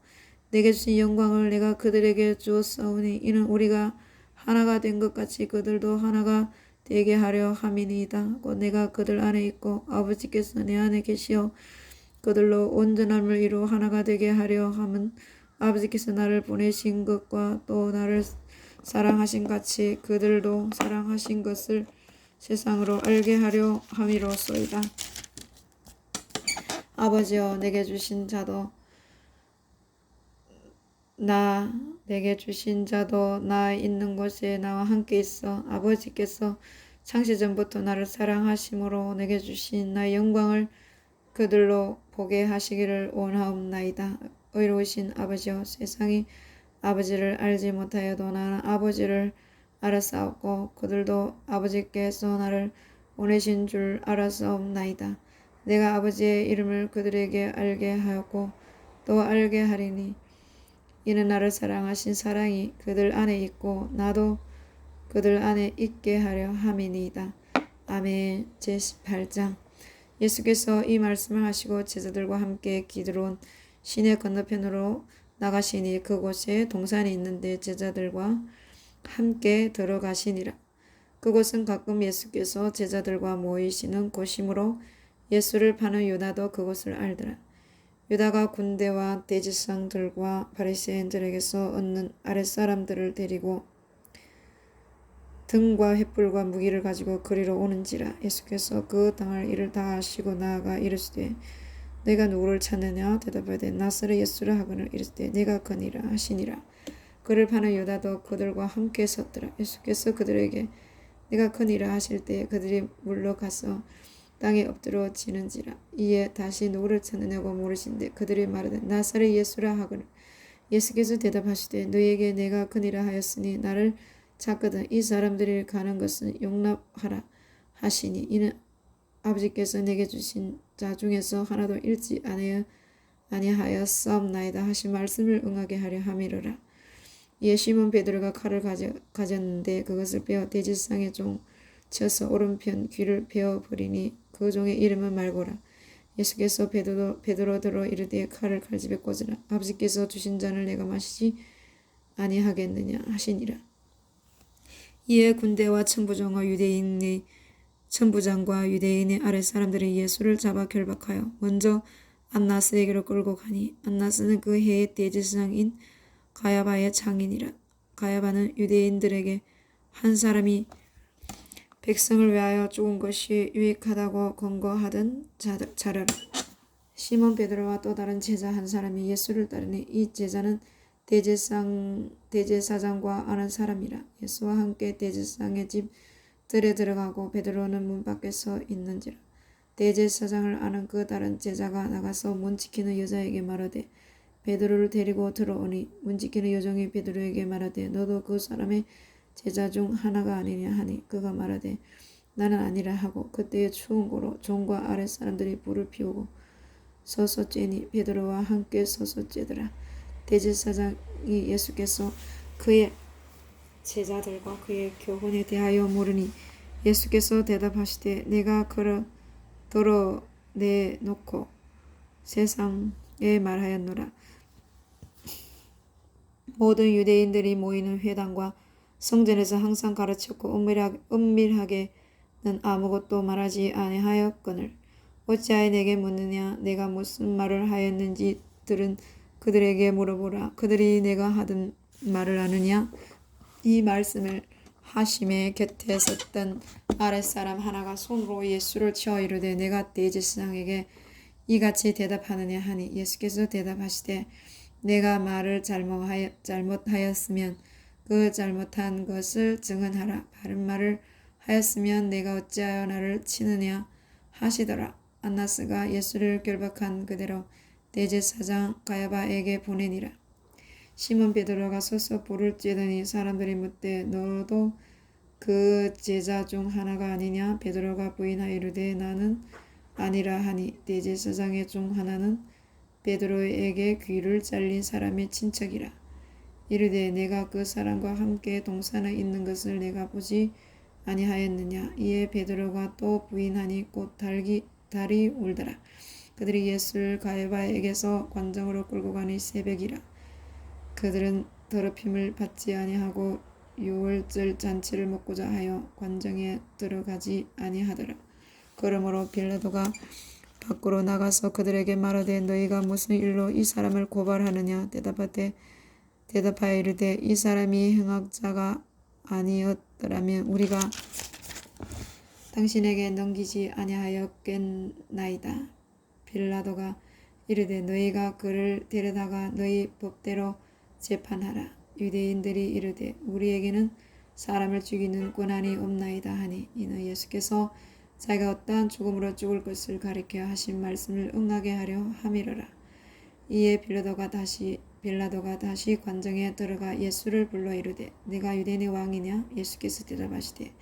내게 주신 영광을 내가 그들에게 주었사오니 이는 우리가 하나가 된 것 같이 그들도 하나가 되게 하려 함이니이다. 곧 내가 그들 안에 있고 아버지께서 내 안에 계시어 그들로 온전함을 이루어 하나가 되게 하려 함은 아버지께서 나를 보내신 것과 또 나를 사랑하신 같이 그들도 사랑하신 것을 세상으로 알게 하려 함이로소이다. 아버지여 내게 주신 자도 나 있는 곳에 나와 함께 있어 아버지께서 창세전부터 나를 사랑하심으로 내게 주신 나의 영광을 그들로 보게 하시기를 원하옵나이다. 의로우신 아버지여 세상이 아버지를 알지 못하여도 나는 아버지를 알았사옵고 그들도 아버지께서 나를 보내신 줄 알았사옵나이다. 내가 아버지의 이름을 그들에게 알게 하였고 또 알게 하리니 이는 나를 사랑하신 사랑이 그들 안에 있고 나도 그들 안에 있게 하려 함이니이다. 아멘. 제18장. 예수께서 이 말씀을 하시고 제자들과 함께 기드론 시내 건너편으로 나가시니 그곳에 동산이 있는데 제자들과 함께 들어가시니라. 그곳은 가끔 예수께서 제자들과 모이시는 곳이므로 예수를 파는 유다도 그곳을 알더라. 유다가 군대와 대제사장들과 바리새인들에게서 얻는 아랫사람들을 데리고 등과 횃불과 무기를 가지고 그리로 오는지라. 예수께서 그 당할 일을 다 하시고 나아가 이르시되 내가 누구를 찾느냐 대답하되 나사렛 예수라 하거늘 이르시되 내가 그니라 하시니라. 그를 파는 유다도 그들과 함께 섰더라. 예수께서 그들에게 내가 그니라 하실 때에 그들이 물러가서 땅에 엎드러지는지라. 이에 다시 누구를 찾느냐고 물으신데 그들이 말하되 나사렛 예수라 하거늘 예수께서 대답하시되 너희에게 내가 그니라 하였으니 나를 찾거든 이 사람들이 가는 것은 용납하라 하시니 이는 아버지께서 내게 주신 자 중에서 하나도 잃지 아니하였사옵나이다 하신 말씀을 응하게 하려 함이로라. 이에 시몬 베드로가 칼을 가졌는데 그것을 빼어 대제사장의 종 쳐서 오른편 귀를 베어버리니 그 종의 이름은 말고라. 예수께서 베드로더러 이르되 칼을 칼집에 꽂으라. 아버지께서 주신 잔을 내가 마시지 아니하겠느냐 하시니라. 이에 군대와 천부장과 유대인의 아랫사람들이 예수를 잡아 결박하여 먼저 안나스에게로 끌고 가니 안나스는 그 해의 대제사장인 가야바의 장인이라. 가야바는 유대인들에게 한 사람이 백성을 위하여 죽은 것이 유익하다고 권고하던 자라라. 시몬 베드로와 또 다른 제자 한 사람이 예수를 따르니 이 제자는 대제사장과 아는 사람이라. 예수와 함께 대제사장의 집 들에 들어가고 베드로는 문 밖에 서 있는지라. 대제사장을 아는 그 다른 제자가 나가서 문 지키는 여자에게 말하되 베드로를 데리고 들어오니 문 지키는 여종이 베드로에게 말하되 너도 그 사람의 제자 중 하나가 아니냐 하니 그가 말하되 나는 아니라 하고 그때의 추운 고로 종과 아랫 사람들이 불을 피우고 서서 쬐니 베드로와 함께 서서 쬐더라. 대제사장이 예수께서 그의 제자들과 그의 교훈에 대하여 물으니 예수께서 대답하시되 내가 그를 드러내놓고 세상에 말하였노라. 모든 유대인들이 모이는 회당과 성전에서 항상 가르쳤고 은밀하게는 아무것도 말하지 아니하였거늘 어찌하여 내게 묻느냐. 내가 무슨 말을 하였는지 그들에게 물어보라. 그들이 내가 하던 말을 아느냐. 이 말씀을 하심에 곁에 섰던 아랫사람 하나가 손으로 예수를 쳐 이르되 내가 대제사장에게 이같이 대답하느냐 하니 예수께서 대답하시되 내가 말을 잘못하였으면 그 잘못한 것을 증언하라. 바른 말을 하였으면 내가 어찌하여 나를 치느냐 하시더라. 안나스가 예수를 결박한 그대로 대제사장 가야바에게 보내니라. 시몬 베드로가 서서 불을 쬐더니 사람들이 묻되 너도 그 제자 중 하나가 아니냐. 베드로가 부인하여 이르되 나는 아니라 하니 대제사장의 중 하나는 베드로에게 귀를 잘린 사람의 친척이라. 이르되 내가 그 사람과 함께 동산에 있는 것을 내가 보지 아니하였느냐. 이에 베드로가 또 부인하니 곧 달이 울더라. 그들이 예수를 가야바에게서 관정으로 끌고 가니 새벽이라. 그들은 더럽힘을 받지 아니하고 유월절 잔치를 먹고자 하여 관정에 들어가지 아니하더라. 그러므로 빌라도가 밖으로 나가서 그들에게 말하되 너희가 무슨 일로 이 사람을 고발하느냐. 대답하여 이르되 이 사람이 행악자가 아니었더라면 우리가 당신에게 넘기지 아니하였겠나이다. 빌라도가 이르되 너희가 그를 데려다가 너희 법대로 재판하라. 유대인들이 이르되 우리에게는 사람을 죽이는 권한이 없나이다 하니 이는 예수께서 자기가 어떠한 죽음으로 죽을 것을 가리켜 하신 말씀을 응하게 하려 함이로라. 이에 빌라도가 다시 관정에 들어가 예수를 불러 이르되 네가 유대인의 왕이냐. 예수께서 대답하시되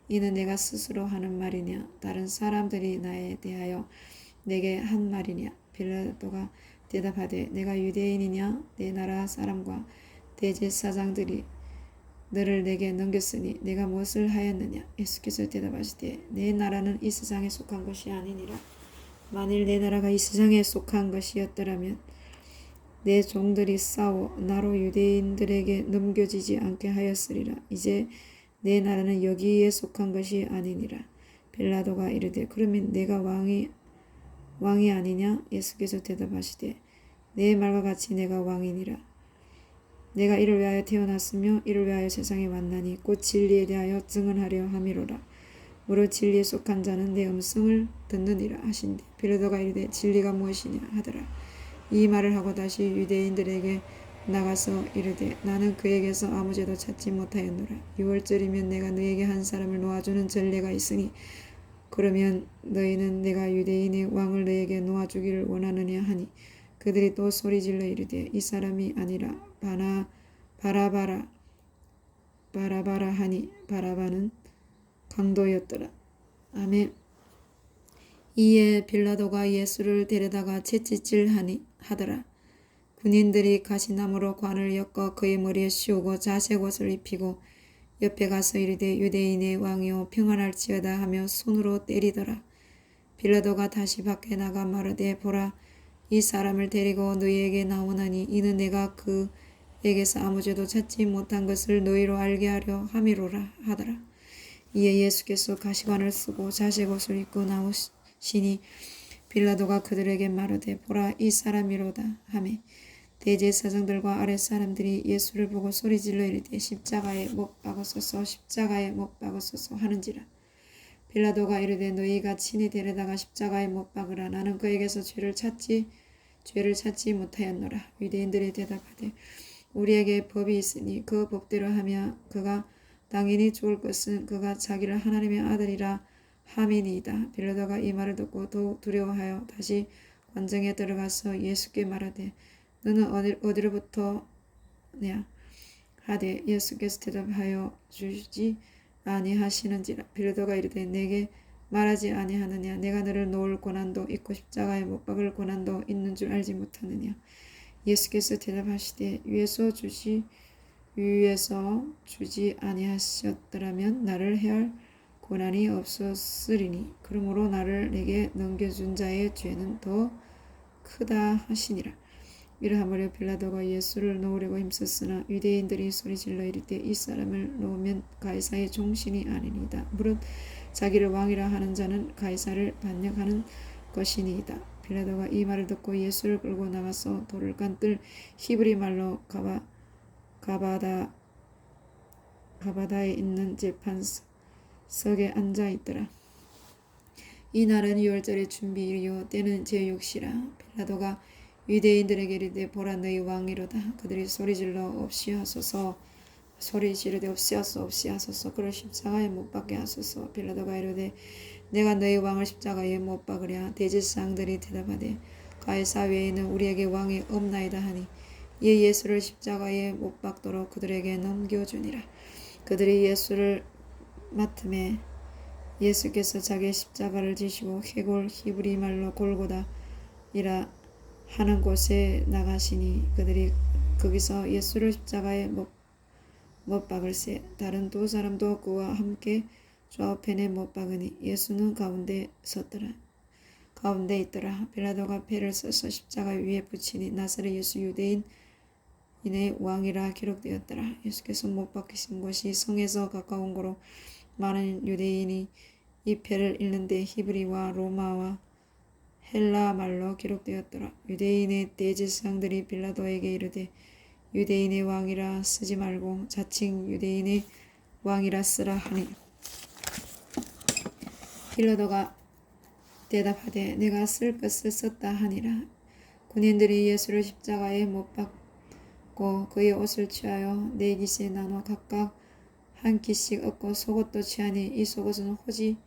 이는 내가 스스로 하는 말이냐 다른 사람들이 나에 대하여 내게 한 말이냐. 빌라도가 대답하되 내가 유대인이냐. 내 나라 사람과 대제사장들이 너를 내게 넘겼으니 내가 무엇을 하였느냐. 예수께서 대답하시되 내 나라는 이 세상에 속한 것이 아니니라. 만일 내 나라가 이 세상에 속한 것이었더라면 내 종들이 싸워 나로 유대인들에게 넘겨지지 않게 하였으리라. 이제 내 나라는 여기에 속한 것이 아니니라. 빌라도가 이르되 그러면 내가 왕이 아니냐? 예수께서 대답하시되 내 말과 같이 내가 왕이니라. 내가 이를 위하여 태어났으며 이를 위하여 세상에 왔나니 곧 진리에 대하여 증언하려 함이로라. 무릇 진리에 속한 자는 내 음성을 듣느니라 하신대. 빌라도가 이르되 진리가 무엇이냐 하더라. 이 말을 하고 다시 유대인들에게 나가서 이르되 나는 그에게서 아무 죄도 찾지 못하였노라. 6월절이면 내가 너에게 한 사람을 놓아주는 전례가 있으니 그러면 너희는 내가 유대인의 왕을 너에게 놓아주기를 원하느냐 하니 그들이 또 소리질러 이르되 이 사람이 아니라 바라바라 하니 바라바는 강도였더라. 아멘. 이에 빌라도가 예수를 데려다가 채찍질하니 하더라. 군인들이 가시나무로 관을 엮어 그의 머리에 씌우고 자색 옷을 입히고 옆에 가서 이르되 유대인의 왕이여 평안할지어다 하며 손으로 때리더라. 빌라도가 다시 밖에 나가 말하되 보라 이 사람을 데리고 너희에게 나오나니 이는 내가 그에게서 아무 죄도 찾지 못한 것을 너희로 알게 하려 함이로라 하더라. 이에 예수께서 가시관을 쓰고 자색 옷을 입고 나오시니 빌라도가 그들에게 말하되 보라 이 사람이로다 하매 대제사장들과 아랫사람들이 예수를 보고 소리질러 이르되 십자가에 못 박으소서 십자가에 못 박으소서 하는지라. 빌라도가 이르되 너희가 친히 데려다가 십자가에 못 박으라. 나는 그에게서 죄를 찾지 못하였노라. 유대인들이 대답하되 우리에게 법이 있으니 그 법대로 하며 그가 당연히 죽을 것은 그가 자기를 하나님의 아들이라 함이니이다. 빌라도가 이 말을 듣고 더욱 두려워하여 다시 관정에 들어가서 예수께 말하되 너는 어디로부터냐 하되 예수께서 대답하여 주지 아니하시는지라. 빌라도가 이르되 내게 말하지 아니하느냐 내가 너를 놓을 고난도 있고 십자가에 못 박을 고난도 있는 줄 알지 못하느냐. 예수께서 대답하시되 위에서 주지 아니하셨더라면 나를 해할 고난이 없었으리니 그러므로 나를 내게 넘겨준 자의 죄는 더 크다 하시니라. 이러하므로 빌라도가 예수를 놓으려고 힘썼으나 유대인들이 소리질러 이르되 이 사람을 놓으면 가이사의 종신이 아니니이다. 무릇 자기를 왕이라 하는 자는 가이사를 반역하는 것이니이다. 빌라도가 이 말을 듣고 예수를 끌고 나가서 돌을 깐 뜰 히브리 말로 가바다에 있는 재판석에 앉아 있더라. 이 날은 6월절의 준비일이요 때는 제6시라. 빌라도가 유대인들에게 이르되 보라 너희 왕이로다. 그들이 소리지르되 없이 하소서 그를 십자가에 못 박게 하소서. 빌라도가 이르되 내가 너희 왕을 십자가에 못 박으랴. 대제사장들이 대답하되 가이사 외에는 우리에게 왕이 없나이다 하니 이에 예수를 십자가에 못 박도록 그들에게 넘겨주니라. 그들이 예수를 맡음에 예수께서 자기의 십자가를 지시고 해골 히브리 말로 골고다이라 하는 곳에 나가시니 그들이 거기서 예수를 십자가에 못 박을세. 다른 두 사람도 그와 함께 좌우편에 못 박으니 예수는 가운데 있더라. 빌라도가 패를 써서 십자가 위에 붙이니 나사렛 예수 유대인의 왕이라 기록되었더라. 예수께서 못 박히신 곳이 성에서 가까운 고로 많은 유대인이 이 패를 읽는데 히브리와 로마와 헬라 말로 기록되었더라. 유대인의 대제사장들이 빌라도에게 이르되 유대인의 왕이라 쓰지 말고 자칭 유대인의 왕이라 쓰라 하니 빌라도가 대답하되 내가 쓸 것을 썼다 하니라. 군인들이 예수를 십자가에 못 박고 그의 옷을 취하여 네 깃에 나눠 각각 한 깃씩 얻고 속옷도 취하니 이 속옷은 호지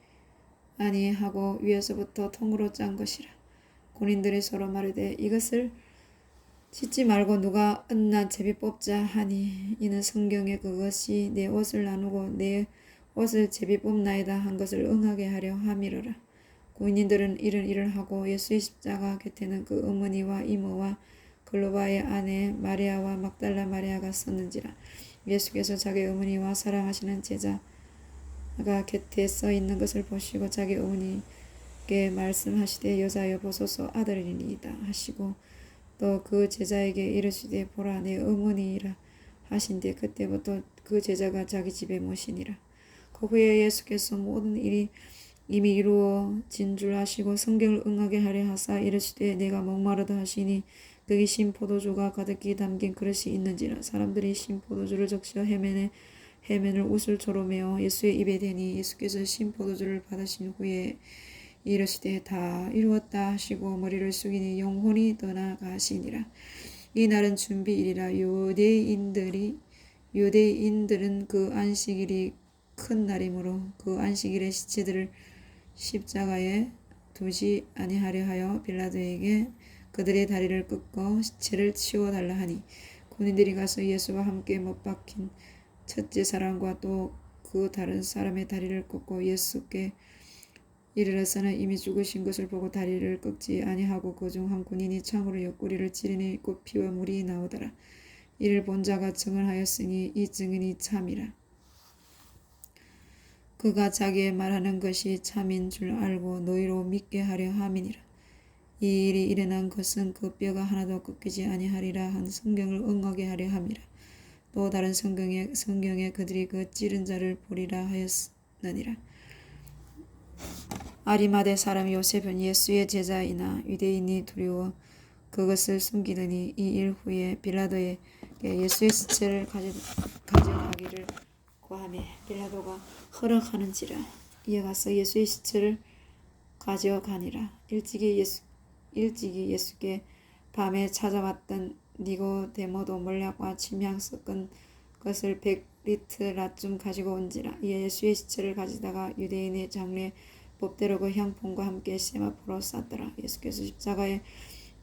아니하고 위에서부터 통으로 짠 것이라. 군인들이 서로 말하되 이것을 찢지 말고 누가 은난 제비 뽑자 하니 이는 성경에 그것이 내 옷을 나누고 내 옷을 제비 뽑나이다 한 것을 응하게 하려 함이로라. 군인들은 이런 일을 하고 예수의 십자가 곁에는 그 어머니와 이모와 글로바의 아내 마리아와 막달라 마리아가 섰는지라. 예수께서 자기 어머니와 사랑하시는 제자가 곁에 서 있는 것을 보시고 자기 어머니께 말씀하시되 여자여 보소서 아들이니이다 하시고 또 그 제자에게 이르시되 보라 내 어머니이라 하신데 그때부터 그 제자가 자기 집에 모시니라. 그 후에 예수께서 모든 일이 이미 이루어진 줄 아시고 성경을 응하게 하려 하사 이르시되 내가 목마르다 하시니 거기 신 포도주가 가득히 담긴 그릇이 있는지라. 사람들이 신 포도주를 적셔 해면을 우슬초로 메어 예수의 입에 대니 예수께서 신 포도주를 받으신 후에 이르시되 다 이루었다 하시고 머리를 숙이니 영혼이 떠나가시니라. 이 날은 준비일이라. 유대인들은 그 안식일이 큰 날이므로 그 안식일에 시체들을 십자가에 두지 아니하려 하여 빌라도에게 그들의 다리를 꺾어 시체를 치워달라 하니 군인들이 가서 예수와 함께 못 박힌 첫째 사람과 또 그 다른 사람의 다리를 꺾고 예수께 이르러서는 이미 죽으신 것을 보고 다리를 꺾지 아니하고 그 중 한 군인이 창으로 옆구리를 찌르니 곧 피와 물이 나오더라. 이를 본 자가 증언하였으니 이 증인이 참이라. 그가 자기의 말하는 것이 참인 줄 알고 너희로 믿게 하려 함이니라. 이 일이 일어난 것은 그 뼈가 하나도 꺾이지 아니하리라 한 성경을 응하게 하려 함이라. 또 다른 성경에 그들이 그 찌른 자를 보리라 하였느니라. 아리마대 사람 요셉은 예수의 제자이나 유대인이 두려워 그것을 숨기더니 이 일 후에 빌라도에게 예수의 시체를 가져가기를 고하매 빌라도가 허락하는지라. 이에 가서 예수의 시체를 가져가니라. 일찍이 예수께 밤에 찾아왔던 니고데모도 몰약과 침향 섞은 것을 100리트라쯤 가지고 온지라. 이에 예수의 시체를 가져다가 유대인의 장례 법대로 그 향품과 함께 세마포로 쌌더라. 예수께서 십자가에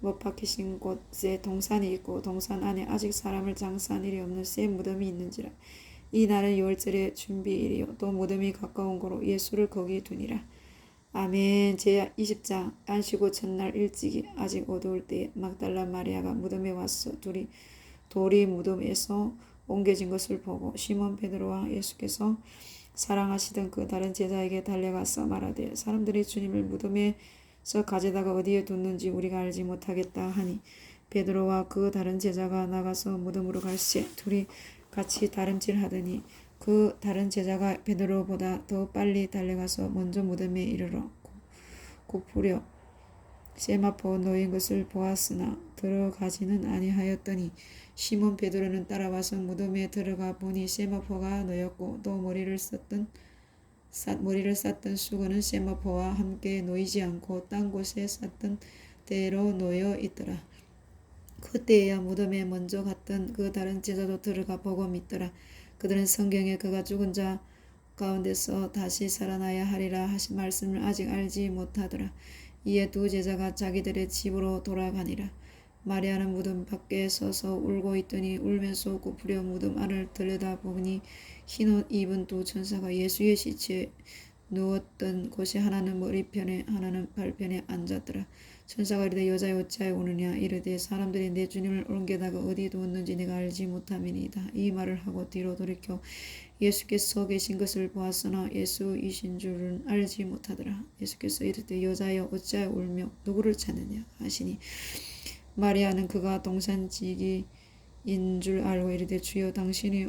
못 박히신 곳에 동산이 있고 동산 안에 아직 사람을 장사한 일이 없는 새 무덤이 있는지라. 이 날은 유월절의 준비일이요 또 무덤이 가까운 고로 예수를 거기 두니라. 아멘. 제20장. 안식후 첫날 일찍이 아직 어두울 때에 막달라 마리아가 무덤에 와서 돌이 무덤에서 옮겨진 것을 보고 시몬 베드로와 예수께서 사랑하시던 그 다른 제자에게 달려가서 말하되 사람들이 주님을 무덤에서 가져다가 어디에 뒀는지 우리가 알지 못하겠다 하니 베드로와 그 다른 제자가 나가서 무덤으로 갈새 둘이 같이 다름질하더니 그 다른 제자가 베드로보다 더 빨리 달려가서 먼저 무덤에 이르러 고프려 세마포 놓인 것을 보았으나 들어가지는 아니하였더니 시몬 베드로는 따라와서 무덤에 들어가 보니 세마포가 놓였고 또 머리를 쌌던 수건은 세마포와 함께 놓이지 않고 딴 곳에 쌌던 대로 놓여 있더라. 그때에야 무덤에 먼저 갔던 그 다른 제자도 들어가 보고 믿더라. 그들은 성경에 그가 죽은 자 가운데서 다시 살아나야 하리라 하신 말씀을 아직 알지 못하더라. 이에 두 제자가 자기들의 집으로 돌아가니라. 마리아는 무덤 밖에 서서 울고 있더니 울면서 고프려 무덤 안을 들여다보니 흰옷 입은 두 천사가 예수의 시체에 누웠던 곳에 하나는 머리편에 하나는 발편에 앉았더라. 천사가 이르되 여자여 어찌하여 우느냐 이르되 사람들이 내 주님을 옮겨다가 어디 두었는지 내가 알지 못함이니이다. 이 말을 하고 뒤로 돌이켜 예수께서 계신 것을 보았으나 예수이신 줄은 알지 못하더라. 예수께서 이르되 여자여 어찌하여 울며 누구를 찾느냐 하시니 마리아는 그가 동산지기인 줄 알고 이르되 주여 당신이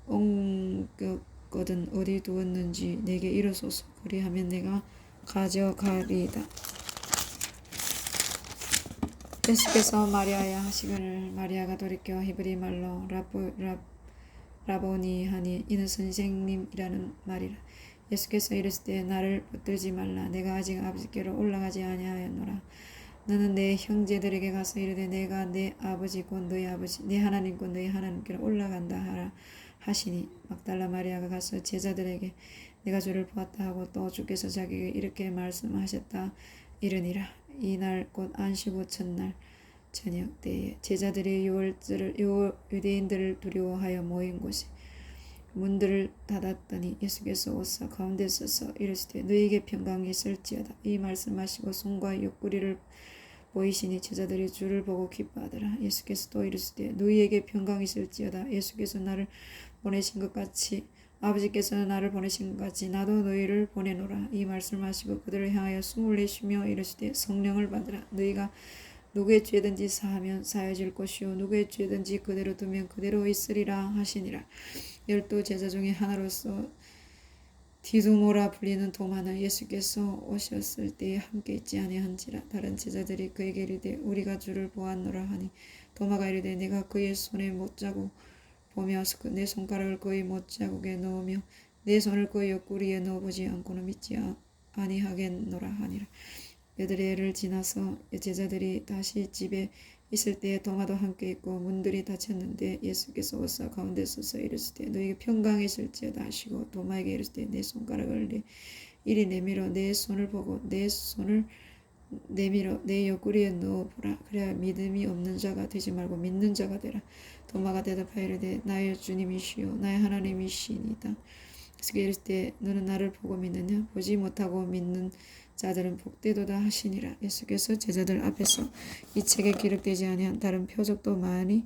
옮겼거든 어디 두었는지 내게 이르소서. 그리하면 내가 가져가리이다. 예수께서 마리아야 하시거늘 마리아가 돌이켜 히브리 말로 라보니 하니 이는 선생님이라는 말이라. 예수께서 이르시되 나를 붙들지 말라. 내가 아직 아버지께로 올라가지 아니하였노라. 너는 내 형제들에게 가서 이르되 내가 내 아버지 곧 너희 아버지 내 하나님 곧 너희 하나님께로 올라간다 하라 하시니 막달라 마리아가 가서 제자들에게 내가 주를 보았다 하고 또 주께서 자기에게 이렇게 말씀하셨다 이르니라. 이날 곧 안식 후 첫날 저녁 때에 제자들이 유대인들을 두려워하여 모인 곳에 문들을 닫았더니 예수께서 오사 가운데 서서 이르시되 너희에게 평강이 있을지어다. 이 말씀하시고 손과 옆구리를 보이시니 제자들이 주를 보고 기뻐하더라. 예수께서 또 이르시되 너희에게 평강이 있을지어다. 예수께서 나를 보내신 것 같이 아버지께서 나를 보내신 것 같이 나도 너희를 보내노라. 이 말씀하시고 그들을 향하여 숨을 내쉬며 이르시되 성령을 받으라. 누구의 죄든지 사하면 사해질 것이요 누구의 죄든지 그대로 두면 그대로 있으리라 하시니라. 12 제자 중에 하나로서 디두모라 불리는 도마는 예수께서 오셨을 때에 함께 있지 아니한지라. 다른 제자들이 그에게 이르되 우리가 주를 보았노라 하니 도마가 이르되 내가 그의 손에 못자국 보며 내 손가락을 그의 못자국에 넣으며 내 손을 그의 옆구리에 넣어보지 않고는 믿지 아니하겠노라 하니라. 여드레를 지나서 제자들이 다시 집에 있을 때에 도마도 함께 있고 문들이 닫혔는데 예수께서 오사 가운데 서서 이르시되 너에게 평강이 있을지어다 하시고 도마에게 이르시되 내 손가락을 이리 내밀어 내 손을 보고 내 손을 내밀어 내 옆구리에 넣어보라. 그래야 믿음이 없는 자가 되지 말고 믿는 자가 되라. 도마가 대답하여 이르되 나의 주님이시요 나의 하나님이시니이다. 그래서 이르시되 너는 나를 보고 믿느냐? 보지 못하고 믿는 자들은 복되도다 하시니라. 예수께서 제자들 앞에서 이 책에 기록되지 아니한 다른 표적도 많이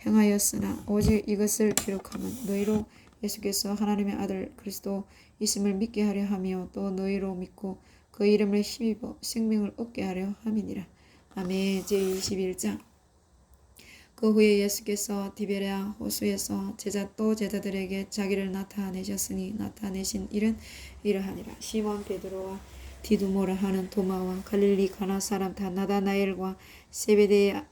행하였으나 오직 이것을 기록하면 너희로 예수께서 하나님의 아들 그리스도 있음을 믿게 하려 하며 또 너희로 믿고 그 이름을 힘입어 생명을 얻게 하려 함이니라. 아멘. 제21장. 그 후에 예수께서 디베랴 호수에서 제자들에게 자기를 나타내셨으니 나타내신 일은 이러하니라. 시몬 베드로와 디두모라 하는 도마와 갈릴리 가나 사람 나다나엘과 세베대의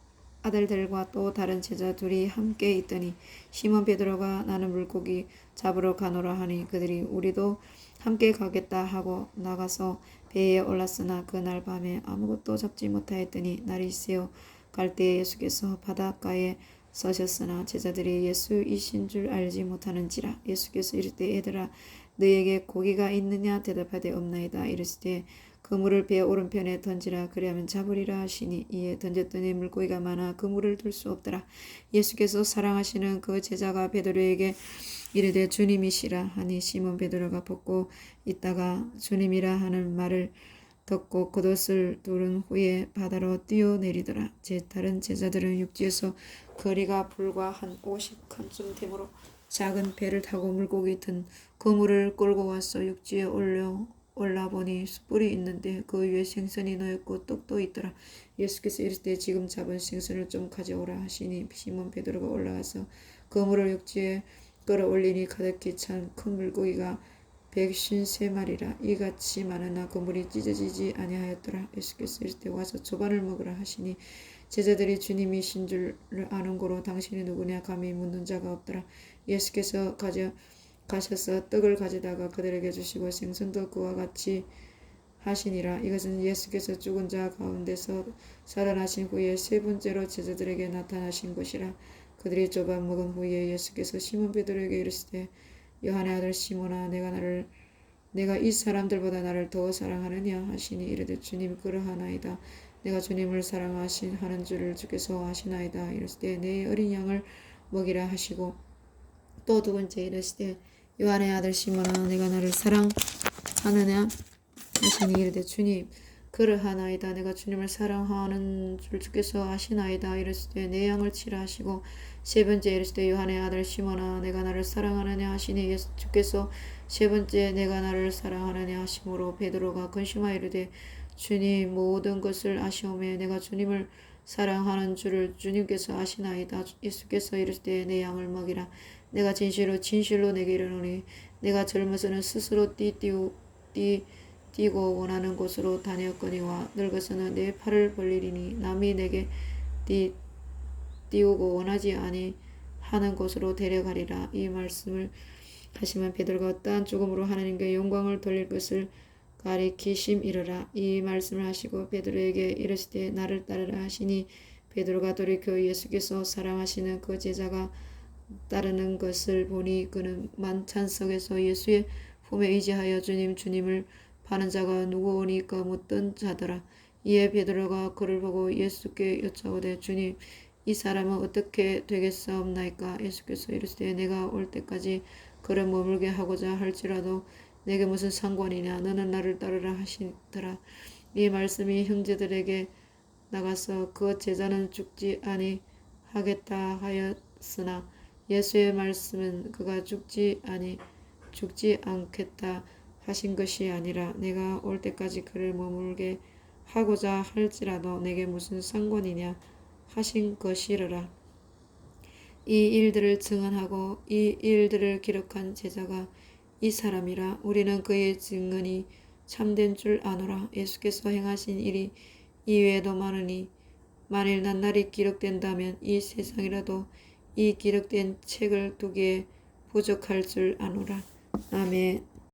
아들들과 또 다른 제자 둘이 함께 있더니 시몬 베드로가 나는 물고기 잡으러 가노라 하니 그들이 우리도 함께 가겠다 하고 나가서 배에 올랐으나 그날 밤에 아무것도 잡지 못하였더니 날이 새어 갈 때에 예수께서 바닷가에 서셨으나 제자들이 예수이신 줄 알지 못하는지라. 예수께서 이르되 얘들아 너희에게 고기가 있느냐 대답하되 없나이다. 이르시되 그물을 배 오른편에 던지라 그리하면 잡으리라 하시니 이에 던졌더니 물고기가 많아 그물을 들 수 없더라. 예수께서 사랑하시는 그 제자가 베드로에게 이르되 주님이시라 하니 시몬 베드로가 벗고 있다가 주님이라 하는 말을 듣고 겉옷을 두른 후에 바다로 뛰어내리더라. 다른 제자들은 육지에서 거리가 불과 한 50칸쯤 되므로 작은 배를 타고 물고기 든 그물을 끌고 와서 육지에 올라보니 숯불이 있는데 그 위에 생선이 놓였고 떡도 있더라. 예수께서 이르시되 지금 잡은 생선을 좀 가져오라 하시니 시몬 베드로가 올라가서 그물을 육지에 끌어올리니 가득히 찬 큰 물고기가 153마리라. 이같이 많으나 그물이 찢어지지 아니하였더라. 예수께서 이르시되 와서 조반을 먹으라 하시니 제자들이 주님이신 줄 아는 고로 당신이 누구냐 감히 묻는 자가 없더라. 예수께서 가셔서 떡을 가져다가 그들에게 주시고 생선도 그와 같이 하시니라. 이것은 예수께서 죽은 자 가운데서 살아나신 후에 세 번째로 제자들에게 나타나신 것이라. 그들이 조반 먹은 후에 예수께서 시몬 베드로에게 이르시되 요한의 아들 시몬아 내가 이 사람들보다 나를 더 사랑하느냐 하시니 이르되 주님 그러하나이다. 내가 주님을 사랑하는 줄을 주께서 아시나이다. 이르시되 내 어린 양을 먹이라 하시고 또 두 번째 이르시되 요한의 아들 시몬아 내가 나를 사랑하느냐 하시니 이르되 주님 그러하나이다. 내가 주님을 사랑하는 줄 주께서 아시나이다. 이르시되 내 양을 치라 하시고 세 번째 이르시되 요한의 아들 시몬아 내가 나를 사랑하느냐 하시니 주께서 세 번째 내가 나를 사랑하느냐 하심으로 베드로가 근심하여 이르되 주님 모든 것을 아시오매 내가 주님을 사랑하는 줄을 주님께서 아시나이다. 예수께서 이르시되 내 양을 먹이라. 내가 진실로 내게 이르노니 내가 젊어서는 스스로 뛰고 원하는 곳으로 다녔거니와 늙어서는 내 팔을 벌리리니 남이 내게 띄우고 원하지 아니하는 곳으로 데려가리라. 이 말씀을 하시면 베드로가 어떠한 죽음으로 하나님께 영광을 돌릴 것을 가리키심이러라. 이 말씀을 하시고 베드로에게 이르시되 나를 따르라 하시니 베드로가 돌이켜 예수께서 사랑하시는 그 제자가 따르는 것을 보니 그는 만찬석에서 예수의 품에 의지하여 주님을 파는 자가 누구오니까 묻던 자더라. 이에 베드로가 그를 보고 예수께 여짜오되 주님 이 사람은 어떻게 되겠사옵나이까? 예수께서 이르시되 내가 올 때까지 그를 머물게 하고자 할지라도 내게 무슨 상관이냐? 너는 나를 따르라 하시더라. 이 말씀이 형제들에게 나가서 그 제자는 죽지 아니하겠다 하였으나 예수의 말씀은 그가 죽지 않겠다 하신 것이 아니라 내가 올 때까지 그를 머물게 하고자 할지라도 내게 무슨 상관이냐 하신 것이르라. 이 일들을 증언하고 이 일들을 기록한 제자가 이 사람이라. 우리는 그의 증언이 참된 줄 아노라. 예수께서 행하신 일이 이외에도 많으니 만일 낱날이 기록된다면 이 세상이라도 이 기록된 책을 두기에 부족할 줄 아노라. 아멘.